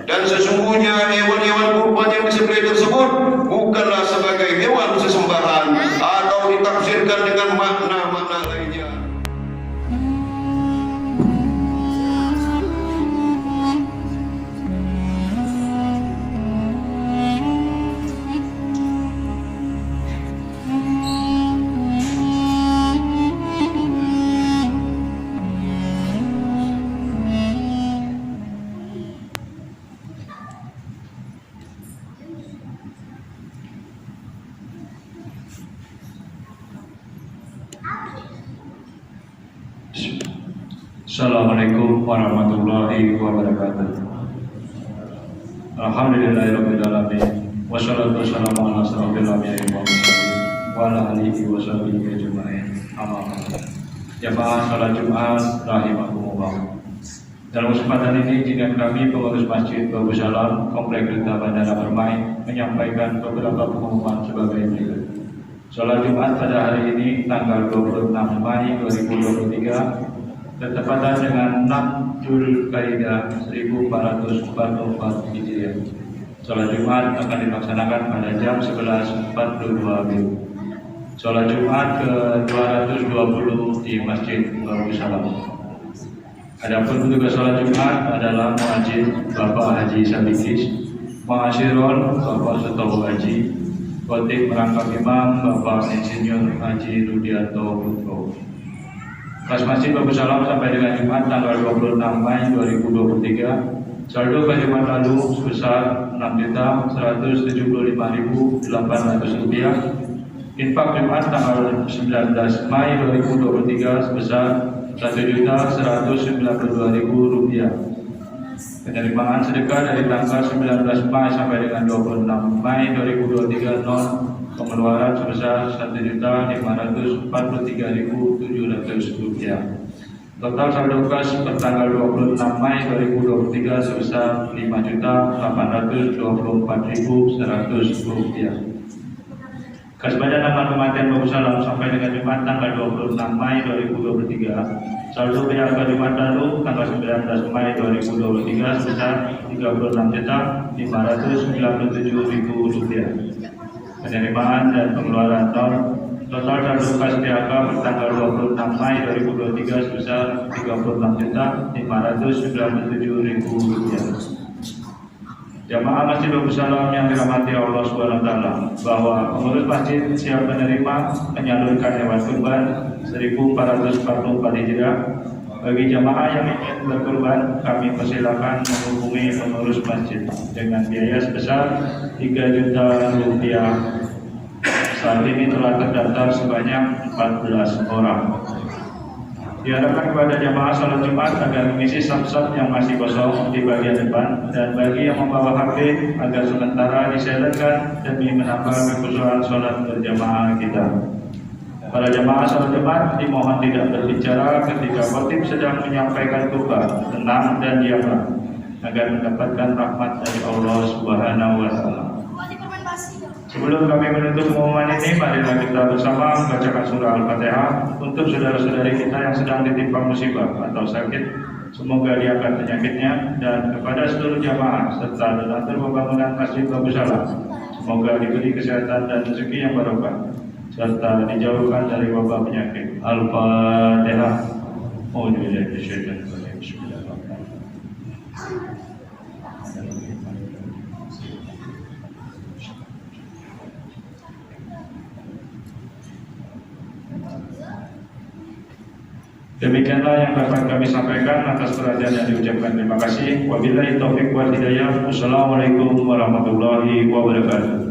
Dan sesungguhnya hewan-hewan kurban yang disembelih tersebut bukanlah sebagai hewan sesembahan atau ditafsirkan dengan makna-makna lainnya. Assalamualaikum warahmatullahi wabarakatuh. Alhamdulillahirabbil alamin. Wassalatu wassalamu ala asyrofil anbiya'i wal mursalin wa ala alihi wa sahbihi ajma'in. Amma ba'd. Jamaah salat Jumat rahimakumullah. Dalam kesempatan ini izin kami pengurus Masjid Babu Salam Komplek Duta Bandara Permai menyampaikan beberapa pengumuman sebagai berikut. Salat Jumat pada hari ini tanggal 26 Mei 2023 bertepatan dengan 6 Dzulqa'dah 1444 Hijriah. Salat Jumat akan dilaksanakan pada jam 11.42 WIB. Salat Jumat ke-220 di Masjid Babu Salam. Adapun petugas salat Jumat adalah muadzin Bapak Haji Sabikis, muasyirun Bapak Setowo Haji, khotib merangkap imam Bapak Insinyur Haji Rudianto Putro. Pas Masjid Babu Salam sampai dengan Jumat tanggal 26 Mei 2023, saldo pada Jumat lalu sebesar Rp6.775.800. Infak Jumat tanggal 19 Mei 2023 sebesar Rp1.192.000. Penerimaan sedekah dari tanggal 19 Mei sampai dengan 26 Mei 2023 non pengeluaran sebesar Rp1.543.700. Total saldo kas per tanggal 26 Mei 2023 sebesar Rp5.824.100. Kas badan amal kematian Babu Salam sampai dengan Jumat tanggal 26 Mei 2023, saldo PHK Jumat lalu tanggal 19 Mei 2023 sebesar Rp36.597.000. Penerimaan dan pengeluaran total saldo kas PHK per tanggal 26 Mei 2023 sebesar Rp34.597.000. Jamaah Masjid Babu Salam yang dirahmati Allah SWT, bahwa pengurus masjid siap menerima menyalurkan hewan kurban 1444 Hijriah. Bagi jamaah yang ingin berkurban, kami persilakan menghubungi pengurus masjid dengan biaya sebesar Rp3 juta. Saat ini telah terdaftar sebanyak 14 orang. Diharapkan kepada jamaah salat Jumat agar mengisi saf-saf yang masih kosong di bagian depan, dan bagi yang membawa HP agar sementara disilentkan demi menambah kekhusyuan salat berjamaah kita. Para jamaah salat Jumat dimohon tidak berbicara ketika khotib sedang menyampaikan khutbah, tenang dan diamlah agar mendapatkan rahmat dari Allah Subhanahu wa taala. Sebelum kami menutup pengumuman ini, marilah kita bersama membacakan surah Al-Fatihah untuk saudara-saudari kita yang sedang ditimpa musibah atau sakit. Semoga diangkat penyakitnya, dan kepada seluruh jamaah serta donatur pembangunan Masjid Babu Salam, semoga diberi kesehatan dan rezeki yang barokah serta dijauhkan dari wabah penyakit. Al-Fatihah. Demikianlah yang dapat kami sampaikan. Atas perhatian yang diucapkan terima kasih. Wabillahi taufiq wal hidayah. Wassalamualaikum warahmatullahi wabarakatuh.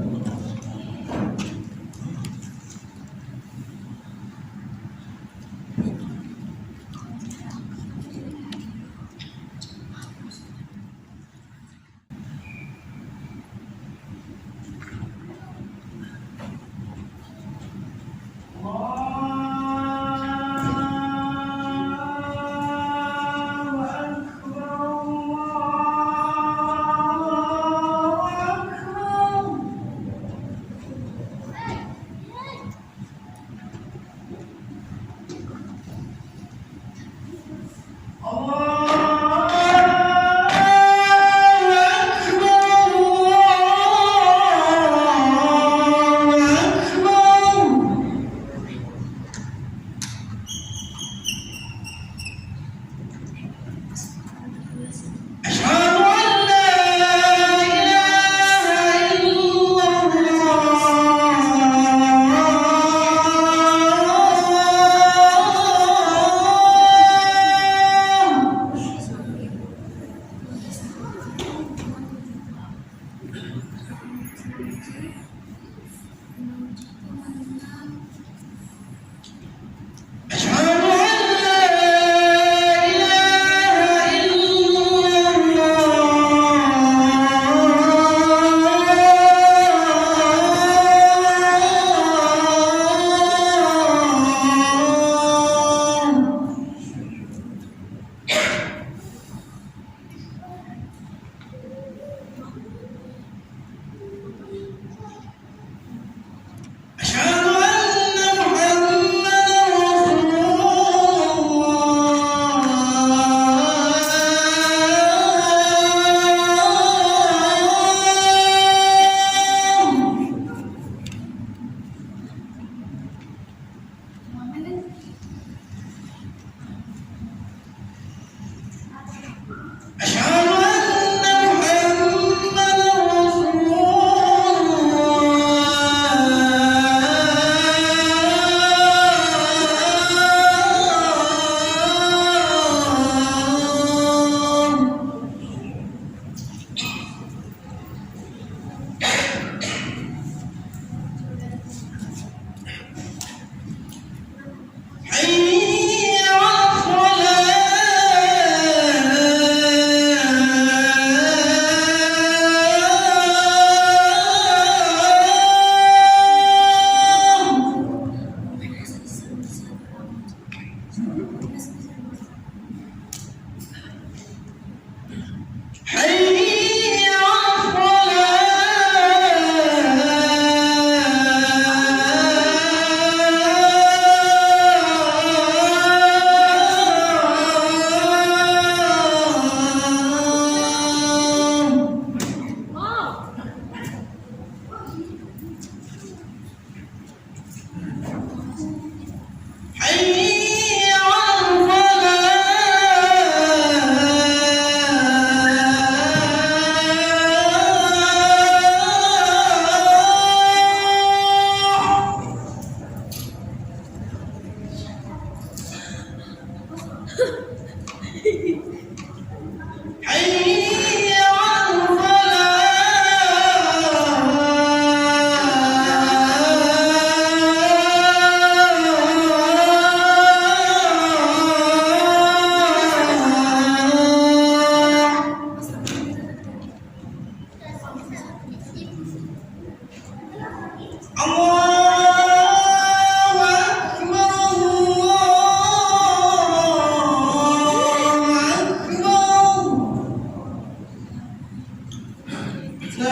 أعوذ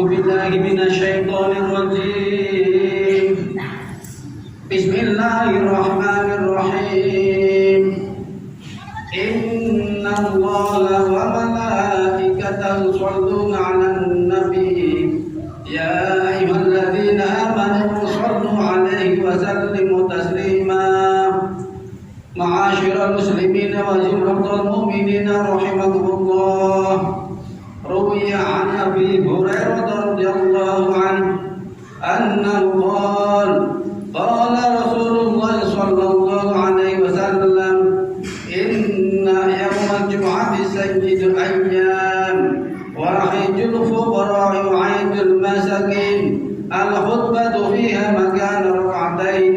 بالله من الشيطان الرجيم. بسم الله الرحمن الرحيم. إن الله وملائكته يصلون على النبي يا أيها الذين آمنوا صلوا عليه وسلموا تسليما. معاشر المسلمين وجملة المؤمنين رحمكم الله، روي عن أبي هريرة رضي الله عنه أنه قال قال رسول الله صلى الله عليه وسلم إن يوم الجمعة سيد الأيام وعيد الفقراء وعيد المساكين، الخطبة فيها مكان ركعتين،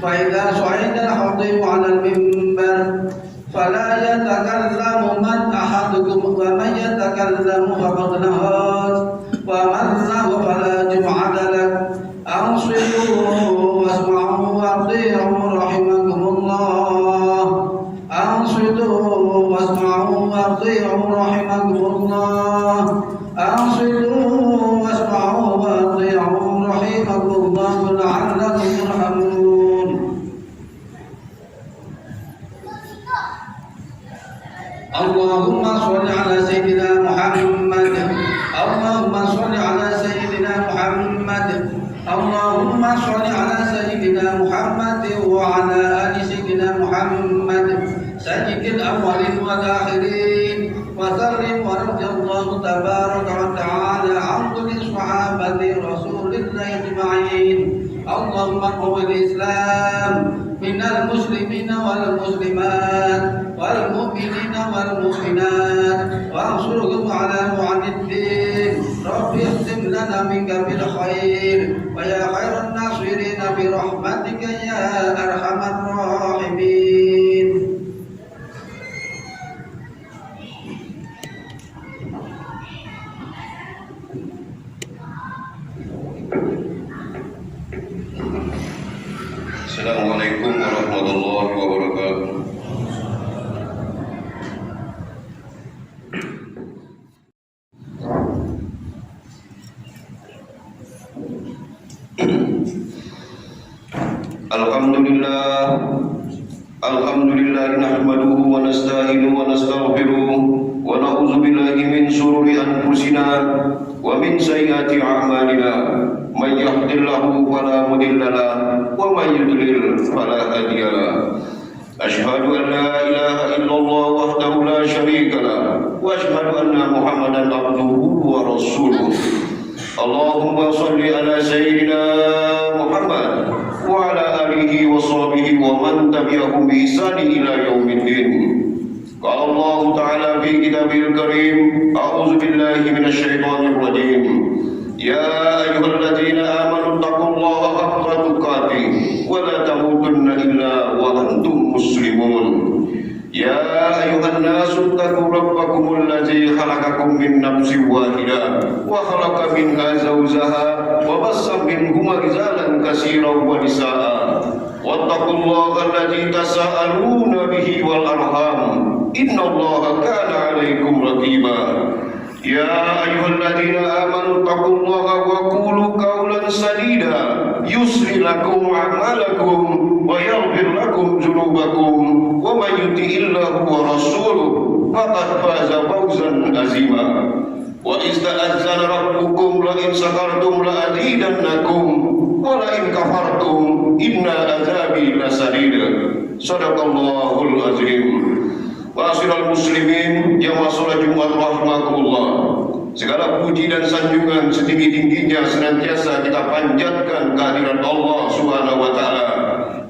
فإذا صعد الخطيب على المنبر فلا يتكلم من أحدكم، ومن يتكلم فقد نهار، ومن له فلا جمعة له. أنصتوا واسمعوا وأطيعوا رحمكم الله. أنصتوا واسمعوا وأطيعوا رحمكم الله. أنصتوا واسمعوا وأطيعوا رحمكم الله لعلكم ترحمون. اللهم صل على سيدنا محمد. اللهم صل على سيدنا محمد. اللهم صل على سيدنا محمد وعلى آل سيدنا محمد سيد الأولين والآخرين، وسلم ورضي الله تبارك وتعالى عن كل صحابة رسول الله أجمعين. اللهم قو الإسلام من المسلمين والمسلمات والمؤمنين والمؤمنات، وانصرهم على معن الدين. رب اختم لنا منك بالخير، ويا خير الناصرين برحمتك يا أرحم الراحمين. Assalamualaikum warahmatullahi wabarakatuh. Alhamdulillah nahmaduhu wa nasta'inuhu wa nastaghfiruh wa na'udzu billahi min shururi anfusina wa min sayyiati a'malina. Man yahdihillahu fala mudilla lahu wa man yudlil fala hadiya lahu. Asyhadu an la ilaha illallah wahdahu la syarika lahu wa asyhadu anna Muhammadan abduhu wa rasuluh. Allahumma shalli ala sayyidina Muhammad wa ala alihi wa sahbihi wa man tabi'ahum bi ihsani ila yaumiddin. Qala Allah Ta'ala fi kitabil karim, a'udzu billahi minasy syaithanir rajim. Ya ayyuhalladzina amanu taqullaha haqqa tuqatih wa la tamutunna illa wa antum muslimun. Ya ayuhan nasu taqu rabbakumul ladzi khalaqakum min nafsin wahidah wa khalaqa minha zawjaha wa bassa minhuma rijalan katsiran wa nisaa. Wattaqullaha alladzi tasaaluna bihi wal arham, innallaha kana 'alaikum raqiba. Ya ayyuhalladzina amanu taqullaha wa qulu qawlan sadida yusli lakum a'malakum wa yaghfir lakum dzunubakum wa may yuti'illahu wa rasuluhu faqad faza fawzan azima. Wa ista'adzana rabbukum la in syakartum la azidannakum wa la in kafartum inna azabi lasadid. Shadaqallahul azim. Ma'asyiral muslimin, jamaah salat Jumat rahimakumullah. Segala puji dan sanjungan setinggi-tingginya senantiasa kita panjatkan kehadirat Allah Subhanahu wa taala,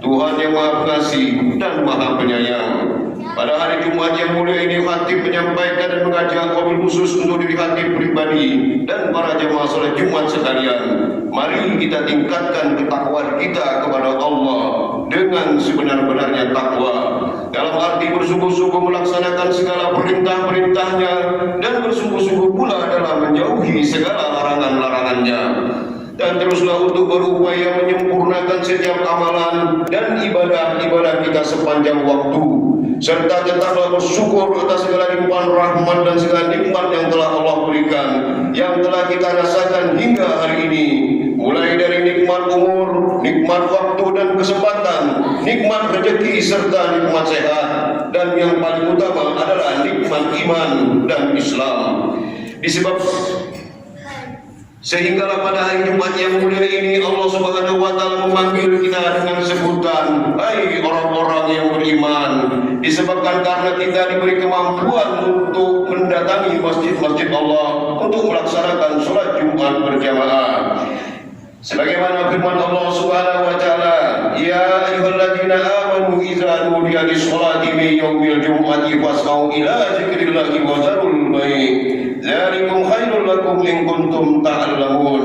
Tuhan yang Maha Pengasih dan Maha Penyayang. Pada hari Jumat yang mulia ini, khatib menyampaikan dan mengajak wabil khusus untuk diri khatib pribadi dan para jemaah salat Jumat sekalian. Mari kita tingkatkan ketakwaan kita kepada Allah dengan sebenar-benarnya takwa, dalam arti bersungguh-sungguh melaksanakan segala perintah-perintahnya dan bersungguh-sungguh pula dalam menjauhi segala larangan-larangannya. Dan teruslah untuk berupaya menyempurnakan setiap amalan dan ibadah-ibadah kita sepanjang waktu, serta tetaplah bersyukur atas segala limpahan rahmat dan segala nikmat yang telah Allah berikan, yang telah kita rasakan hingga hari ini, mulai dari nikmat umur, nikmat waktu dan kesempatan, nikmat rezeki serta nikmat sehat, dan yang paling utama adalah nikmat iman dan Islam. Sehinggalah pada hari Jumat yang mulia ini Allah Subhanahu wa taala memanggil kita dengan sebutan hai orang-orang yang beriman, disebabkan karena kita diberi kemampuan untuk mendatangi masjid-masjid Allah untuk melaksanakan sholat Jumat berjamaah. Sebagaimana firman Allah Subhanahu wa taala, ya ayyuhalladzina amanu idza nudiya lis-sholati min yaumil jum'ati fas'au ila dzikrillahi wa dzarul bai'. Dzalikum khairul lakum in kuntum ta'lamun.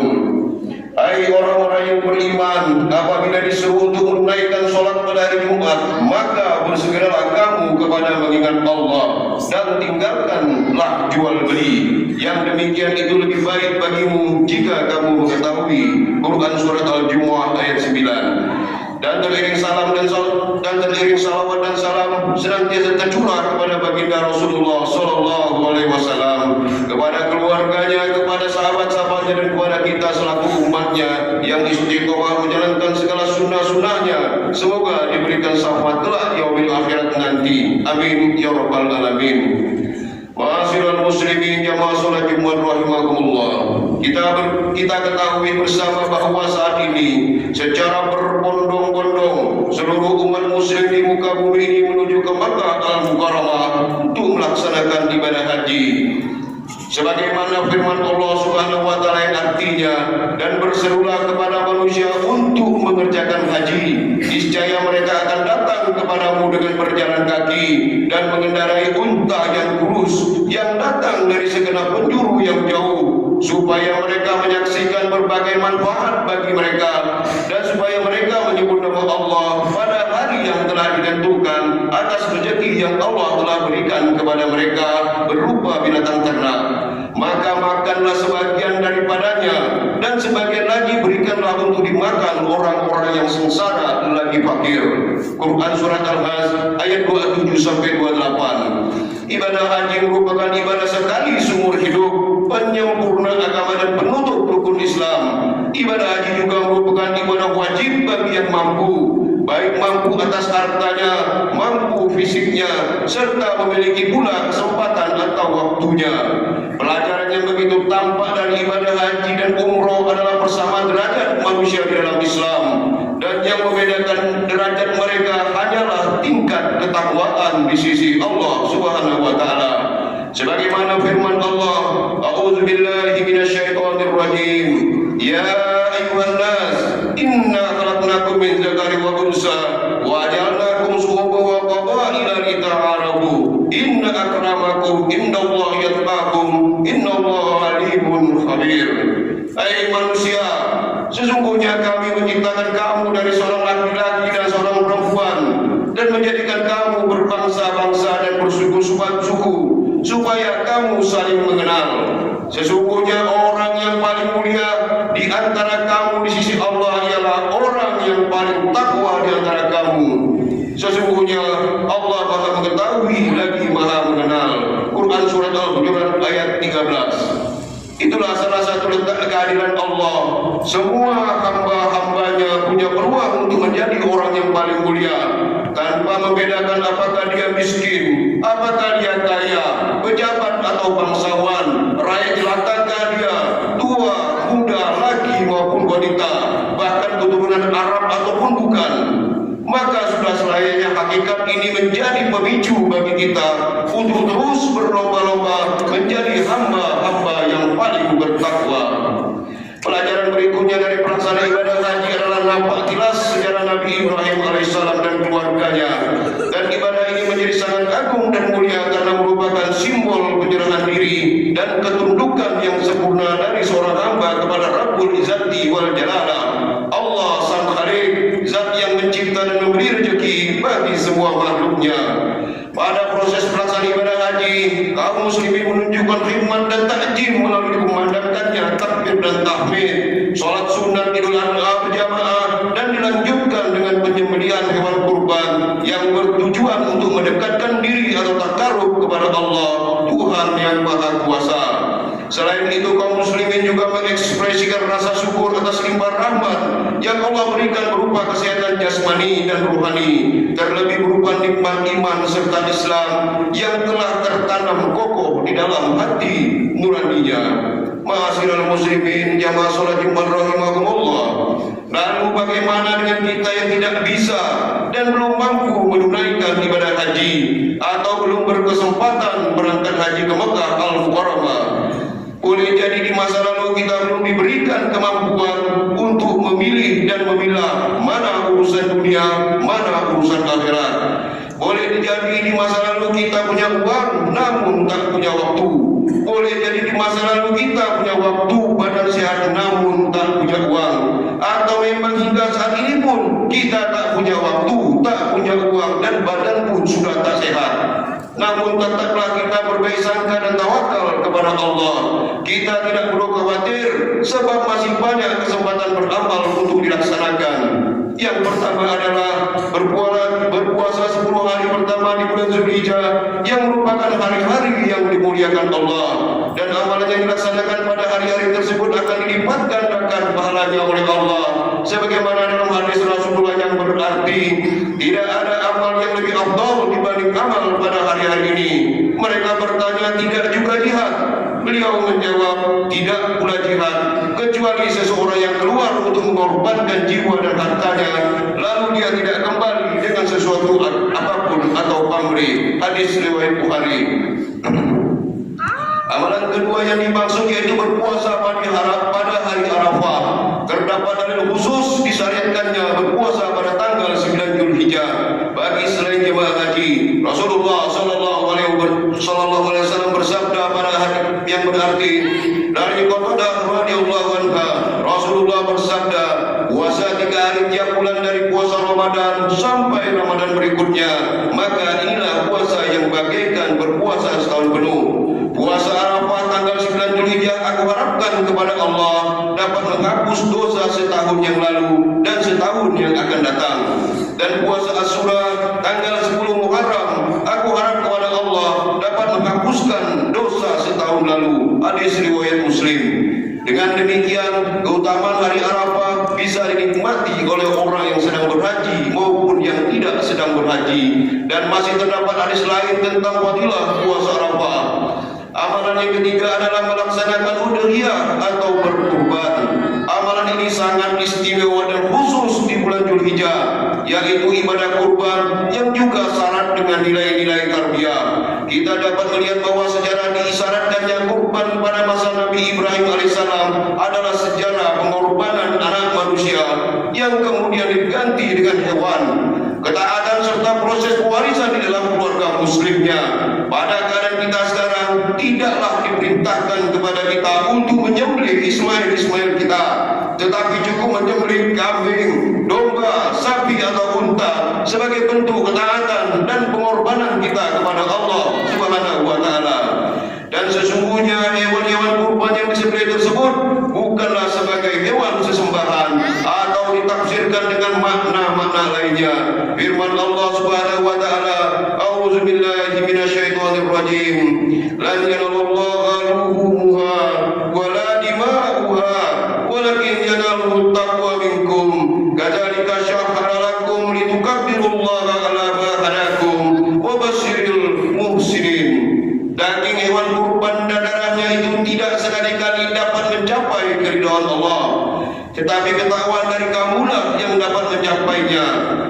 Hai orang-orang yang beriman, apabila disuruh untuk menunaikan sholat pada hari Jumat, maka bersegeralah kamu kepada mengingat Allah dan tinggalkanlah jual beli. Yang demikian itu lebih baik bagimu jika kamu mengetahui. Quran surat Al-Jumu'ah ayat 9. Dan teriring salawat dan salam senantiasa tercurah kepada baginda Rasulullah sallallahu alaihi wasallam, kepada keluarganya, kepada sahabat-sahabatnya dan kepada kita selaku umatnya yang istiqomah menjalankan segala sunnah-sunnahnya. Semoga diberikan syafaat kelak yaumil akhirat nanti. Amin ya rabbal alamin. Ma'asyiral muslimin jamaah salat Jumat rahimakumullah. Kita ketahui bersama bahwa saat ini secara berbondong-bondong seluruh umat muslim di muka bumi ini menuju ke Makkah Al-Mukarramah untuk melaksanakan ibadah haji. Sebagaimana firman Allah Subhanahu wa taala yang artinya, dan berserulah kepada manusia untuk mengerjakan haji, niscaya mereka akan datang kepadamu dengan berjalan kaki dan mengendarai unta yang kurus yang datang dari segenap penjuru yang jauh, supaya mereka menyaksikan berbagai manfaat bagi mereka dan supaya mereka menyebut nama Allah pada hari yang telah ditentukan atas rezeki yang Allah telah berikan kepada mereka berupa binatang ternak. Maka makanlah sebagian daripadanya dan sebagian lagi berikanlah untuk dimakan orang-orang yang sengsara lagi fakir. Quran surat Al-Hajj ayat 27 sampai 28. Ibadah haji merupakan ibadah sekali seumur hidup, penyempurna agama dan penutup rukun Islam. Ibadah haji juga merupakan ibadah wajib bagi yang mampu, baik mampu atas hartanya, mampu fisiknya, serta memiliki pula kesempatan atau waktunya. Pelajaran yang begitu tampak dari ibadah haji dan umroh adalah persamaan derajat manusia di dalam Islam, dan yang membedakan derajat mereka hanyalah tingkat ketakwaan di sisi Allah Subhanahu wa taala. Sebagaimana firman Allah, a'udzubillahi minasyaitonir rajim, ya ayyuhan nas inna khalaqnakum min dzakarin wa unsa wa ja'alnakum syu'uban wa qabaila lita'arafu inna akramakum indallahi yatqakum innallaha alimun khabir. Hai manusia, sesungguhnya kami menciptakan kamu dari seorang laki-laki dan seorang perempuan dan menjadikan kamu berbangsa-bangsa dan bersuku-suku supaya kamu saling mengenal. Sesungguhnya orang yang paling mulia di antara kamu di sisi Allah ialah orang yang paling takwa di antara kamu. Sesungguhnya Allah Maha mengetahui lagi Maha mengenal. Quran surat Al-Hujurat ayat 13. Itulah salah satu letak keadilan Allah. Semua hamba-hambanya punya peluang untuk menjadi orang yang paling mulia, tanpa membedakan apakah dia miskin, apakah dia kaya, pejabat atau bangsawan, rakyat jelata dia, tua, muda, laki maupun wanita, bahkan keturunan Arab ataupun bukan. Maka sudah selayaknya hakikat ini menjadi pemicu bagi kita untuk terus berlomba-lomba menjadi hamba-hamba yang paling bertakwa. Pelajaran berikutnya dari pelaksanaan ibadah haji adalah nampak jelas sejarah Nabi Ibrahim alaihissalam dan keluarganya. Dan ibadah ini menjadi sangat agung dan mulia karena merupakan simbol penyerahan diri dan ketundukan yang sempurna dari seorang hamba kepada Rabbul Izzati wal Jalalah, Allah Sang Khalik, zat yang mencipta dan memberi rezeki bagi semua makhluknya. Pada proses pelaksanaan ibadah haji, kaum muslimin menunjukkan khidmat dan takjim melalui dikumandangkannya takbir dan tahmid, salat sunat Idul Adha berjamaah, dan dilanjutkan dengan penyembelihan hewan kurban yang bertujuan untuk mendekatkan diri atau takarrub kepada Allah, Tuhan yang Maha Kuasa. Selain itu, kaum muslimin juga mengekspresikan rasa syukur atas limpahan rahmat yang Allah berikan berupa kesehatan jasmani dan rohani, terlebih berupa nikmat iman serta Islam yang telah tertanam kokoh di dalam hati nuraninya. Ma'asyiral muslimin jamaah salat Jumat rahimakumullah. Lalu bagaimana dengan kita yang tidak bisa dan belum mampu menunaikan ibadah haji atau belum berkesempatan berangkat haji ke Mekah Al-Mukarramah? Boleh jadi di masa lalu kita belum diberikan kemampuan untuk memilih dan memilah mana urusan dunia, mana urusan akhirat. Boleh jadi di masa lalu kita punya uang namun tak punya waktu. Boleh jadi di masa lalu kita punya waktu, badan sehat namun tak punya uang. Atau memang hingga saat ini pun kita tak punya waktu, tak punya uang, dan badan pun sudah tak sehat. Namun tetaplah kita berbaik sangka dan tawakal kepada Allah. Kita tidak perlu khawatir sebab masih banyak kesempatan beramal untuk dilaksanakan. Yang pertama adalah berpuasa 10 hari pertama di bulan Zulhijjah yang merupakan hari-hari yang dimuliakan Allah, dan amalan yang dilaksanakan pada hari-hari tersebut akan dilipat gandakan pahalanya oleh Allah, sebagaimana dalam hadis Rasulullah yang berarti tidak ada amal yang lebih afdal dibanding amal pada hari-hari ini. Mereka bertanya, tidak juga jihad? Beliau menjawab, tidak pula jihad, kecuali seseorang yang keluar untuk mengorbankan jiwa dan hartanya, lalu dia tidak kembali dengan sesuatu apapun atau pamrih. Hadis riwayat Bukhari. Amalan kedua yang dimaksud yaitu berpuasa pada hari Arafah. Terdapat dalil khusus disyariatkannya berpuasa pada tanggal 9 Zulhijjah bagi selain jemaah haji. Rasulullah sallallahu alaihi wasallam bersabda pada hari yang berarti dari Qatadah radhiyallahu anha, Rasulullah bersabda, puasa 3 hari tiap bulan dari puasa Ramadan sampai Ramadan berikutnya, maka inilah puasa yang bagaikan berpuasa setahun penuh. Puasa Arafah tanggal 9 Zulhijjah aku harapkan kepada Allah dapat menghapus dosa setahun yang lalu dan setahun yang akan datang. Dan puasa Asyura tanggal 10 Muharram aku harap kepada Allah dapat menghapuskan dosa setahun lalu. Hadis riwayat Muslim. Dengan demikian, keutamaan hari Arafah bisa dinikmati oleh orang yang sedang berhaji maupun yang tidak sedang berhaji. Dan masih terdapat hadis lain tentang fadilah puasa Arafah. Amalan yang ketiga adalah melaksanakan udhiyah atau berkurban. Amalan ini sangat istimewa dan khusus di bulan Zulhijjah, yaitu ibadah kurban yang juga syarat dengan nilai-nilai tarbiyah. Kita dapat melihat bahwa sejarah diisyaratkannya kurban pada masa Nabi Ibrahim alaihissalam adalah sejarah pengorbanan anak manusia yang kemudian diganti dengan hewan. Ketaatan serta proses pewarisan di dalam keluarga muslimnya. Pada keadaan kita sekarang tidaklah diperintahkan kepada kita untuk menyembelih Ismail kita, tetapi cukup menyembelih kambing, domba, sapi atau unta sebagai bentuk ketaatan dan pengorbanan kita kepada Allah Subhanahu wa taala. Dan sesungguhnya hewan-hewan kurban yang disembelih tersebut bukanlah sebagai hewan sesembahan atau ditafsirkan dengan makna-makna lainnya. Firman Allah Subhanahu wa taala, "A'udzu billahi minasyaitonir rajim. Lan yanallaha luhumuha wala dima'uha, walakin yanaluhu taqwa minkum. Kadzalika syahara lakum litukabbirullaha 'ala ma hadakum wa basyiril muhsinin." Daging hewan kurban dan darahnya itu tidak sekali-kali dapat mencapai keridhaan Allah, tetapi ketakwaan dari kamulah yang dapat mencapainya.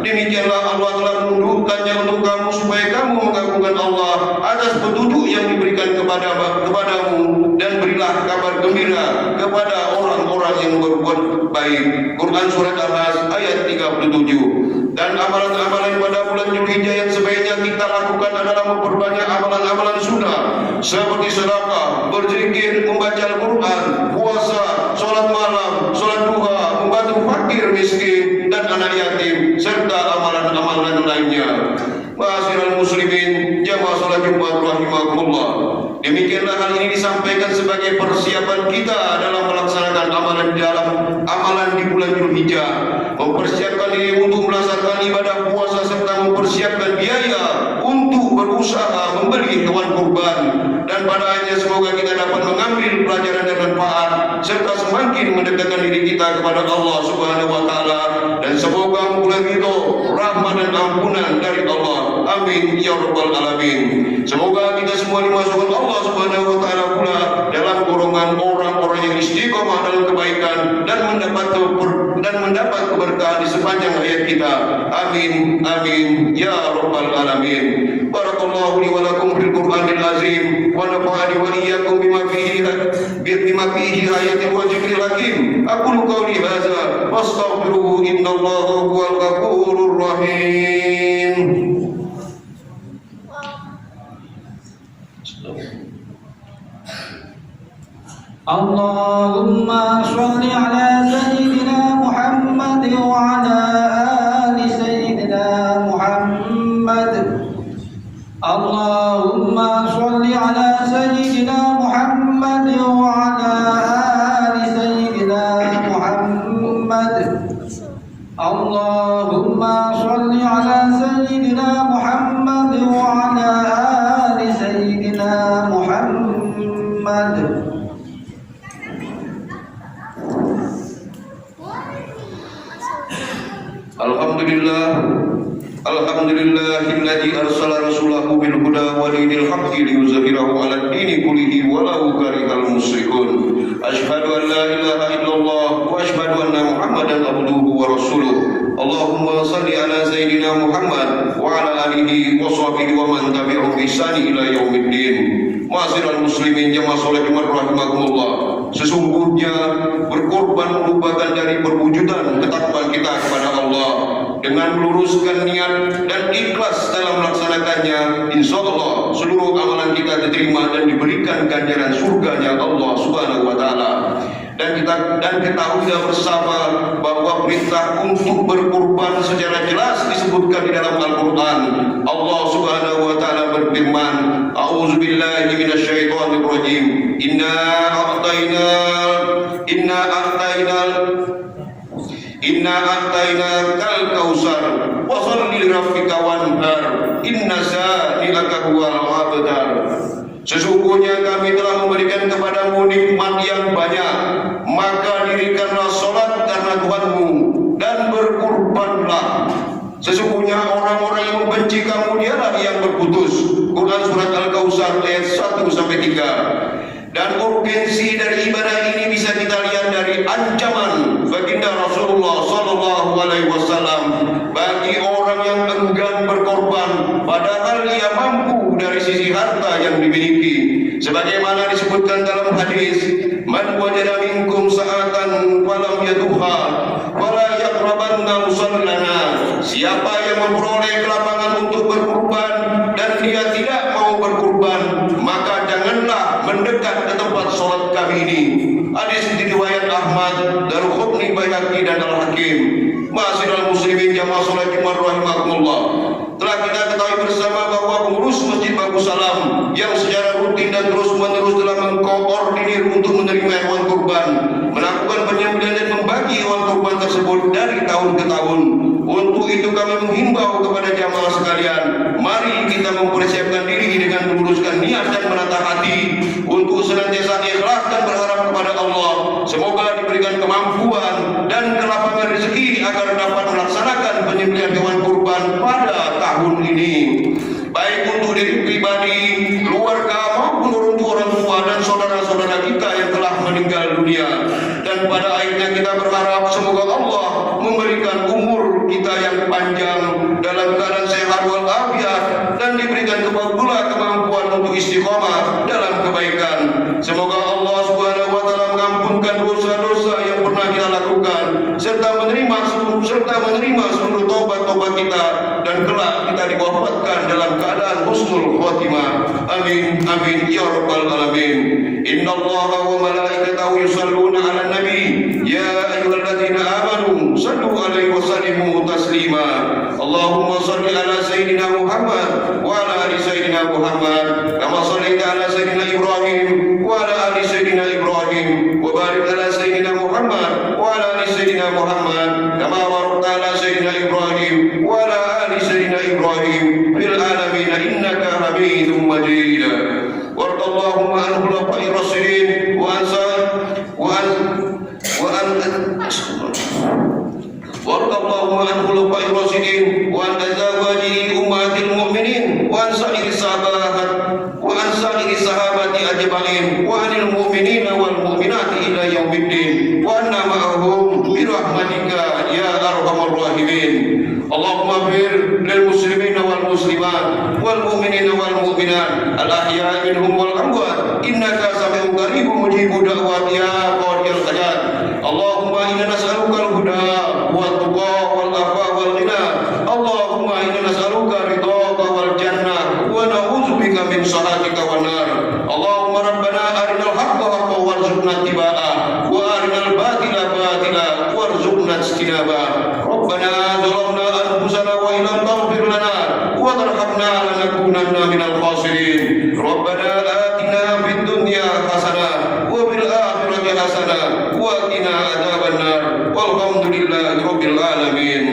Demikianlah Allah telah menundukkannya untuk kamu supaya kamu mengagungkan Allah atas petunjuk yang diberikan kepadamu, dan berilah kabar gembira kepada orang-orang yang berbuat baik. Quran Surat Al-Has ayat 37. Dan amalan-amalan pada bulan Zulhijjah yang sebaiknya kita lakukan adalah memperbanyak amalan-amalan sunnah seperti sedekah, berzikir, membaca Al-Quran, puasa, sholat malam, sholat duha, membantu fakir miskin dan anak yatim, serta amalan-amalan lainnya. Ma'asyiral muslimin, jamaah salat Jumat rahimakumullah. Demikianlah hal ini disampaikan sebagai persiapan kita dalam melaksanakan amalan di bulan Dzulhijjah, mempersiapkan diri untuk melaksanakan ibadah puasa serta mempersiapkan biaya untuk berusaha membeli hewan kurban. Dan pada akhirnya semoga kita dapat mengambil pelajaran dan manfaat serta semakin mendekatkan diri kita kepada Allah Subhanahu wa taala, dan semoga memperoleh ridho, rahmat dan ampunan dari Allah. Amin ya rabbal alamin. Semoga kita semua dimasukkan Allah Subhanahu wa taala pula dalam golongan orang-orang yang istiqomah dalam kebaikan dan mendapat keberkahan di sepanjang hayat kita. Amin amin ya rabbal alamin. Barakallahu li wa lakum fil Qur'anil azim wa nafa'ani wa iyyakum bima fihi ayatin wa dzikril hakim. Aqulu qawli hadza wastaghfiruhu innallaha huwal ghafurur rahim. Allahumma sholli ala sayyidina Muhammad wa ala ali sayyidina Muhammad. Allahumma sholli ala sayyidina Muhammad wa ala ali sayyidina Muhammad. Allahumma sholli ala sayyidina Muhammad wa ala ali sayyidina Muhammad. Alhamdulillahilladzi arsala rasulahu bil huda wa dinil haqqi liyuzhirahu 'alad dini kullihi walau karihal musyrikun. Asyhadu an la ilaha illallah wa asyhadu anna Muhammadan abduhu wa rasuluh. Allahumma shalli ala sayyidina Muhammad wa ala alihi wa sahbihi wa man tabi'ahum bi ihsani ila yaumiddin. Ma'asyiral muslimin, jamaah salat Jumat rahimakumullah. Sesungguhnya berkorban merupakan dari perwujudan ketakwaan kita kepada Allah. Dengan meluruskan niat dan ikhlas dalam melaksanakannya, insya Allah seluruh amalan kita diterima dan diberikan ganjaran surganya Allah Subhanahu wa taala. Dan ketahuilah bersama bahwa perintah untuk berkurban secara jelas disebutkan di dalam Al-Quran. Allah Subhanahu wa taala berfirman, A'udzubillahi minasyaitonir rajim. Inna a'tainakal kautsar wa shalli lirabbika wanhar inna shani'aka huwal abtar. Sesungguhnya kami telah memberikan kepadamu nikmat yang banyak, maka dirikanlah salat karena Tuhanmu dan berkurbanlah. Sesungguhnya orang-orang yang membenci kamu dialah yang berputus. Quran surat Al-Kautsar ayat 1 sampai 3. Dan urgensi dari ibadah ini bisa kita lihat dari ancaman baginda Rasulullah sallallahu alaihi wasallam bagi orang yang enggan berkorban padahal ia mampu dari sisi harta yang dimiliki. Sebagaimana disebutkan dalam hadis, man wajada minkum sa'atan falam yaduha wala yaqrabanna musallana. Siapa yang memperoleh kelapangan untuk berkurban dan dia tidak mau berkurban, maka janganlah mendekat ke tempat sholat kami ini. Hadis diriwayat Ahmad, Daruqutni, Baihaqi dan Al-Hakim. Ma'asyiral muslimin, jamaah salat Jumat rahimakumullah. Telah kita ketahui bersama bahwa pengurus Masjid Bagus Salam yang secara rutin dan terus-menerus telah mengkoordinir untuk menerima hewan kurban, melakukan penyembelihan dan membagi hewan kurban tersebut dari tahun ke tahun. Untuk itu kami menghimbau kepada jamaah sekalian, mari kita mempersiapkan diri dengan meluruskan niat dan menata hati untuk senantiasa ikhlas dan berharap kepada Allah. Semoga diberikan kemampuan dan kelapangan rezeki agar dapat melaksanakan penyembelihan hewan kurban pada tahun ini, baik untuk diri pribadi, keluarga maupun untuk orang tua dan saudara-saudara kita yang telah meninggal dunia. Dan pada akhirnya kita berharap semoga Allah memberikan umur kita yang panjang dalam keadaan sehat walafiat dan diberikan pula kemampuan untuk istiqomah dalam kebaikan. Semoga Allah Subhanahu wa taala mengampunkan dosa-dosa yang pernah kita lakukan serta menerima seluruh taubat-taubat kita dan kelak kita diwafatkan dalam keadaan husnul khotimah. Amin amin ya rabbal alamin. Innallaha wa malaikatahu yusholluna 'alan nabi ya ayyuhalladzina amanu shallu 'alaihi wa sallimu taslima. Allahumma salli ala Sayyidina Muhammad wa ala ali Sayyidina Muhammad kama sallaita ala Sayyidina Ibrahim wa ala ali Sayyidina Ibrahim wa barik ala Sayyidina Muhammad wa ala ali Sayyidina Muhammad kama barakta ala Sayyidina Ibrahim wa ala ali Sayyidina Ibrahim fil alamin innaka Hamidum Majid. Warda Allahumma an khulafa'ir rasyidin وارض اللهم عن خلفاء الراشدين وعن ازواج امهات المؤمنين وعن سائر الصحابه اجمعين وعن المؤمنين والمؤمنات الى يوم الدين وعنا معهم برحمتك يا ارحم الراحمين. اللهم اغفر للمسلمين والمسلمات والمؤمنين والمؤمنات الاحياء منهم والاموات انك سميع قريب مجيب دعوات يا قاضي الحاجات. اللهم انا نسالك الهدى والتقى والعفاف والغنى. اللهم انا نسالك رضاك والجنه ونعوذ بك من سخطك والنار. اللهم ربنا ارنا الحق حقا وارزقنا اتباعه وارنا الباطل باطلا وارزقنا اجتنابه. ربنا ظلمنا انفسنا وان لم تغفر لنا وترحمنا لنكونن من الخاسرين. ربنا آتنا في الدنيا حسنه وفي الاخره حسنه وقنا عذاب النار والحمد لله رب العالمين.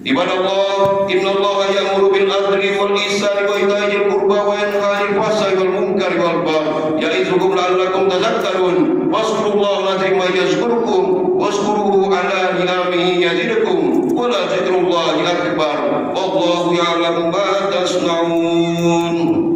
عباد الله إن الله يأمر بالعدل والإحسان وإيتاء ذي القربى وينهى عن الفحشاء والمنكر والبغي يعظكم لعلكم تذكرون. واذكروا الله العظيم يذكركم واشكروه على نعمه يزدكم ولذكر الله أكبر والله يعلم ما تصنعون.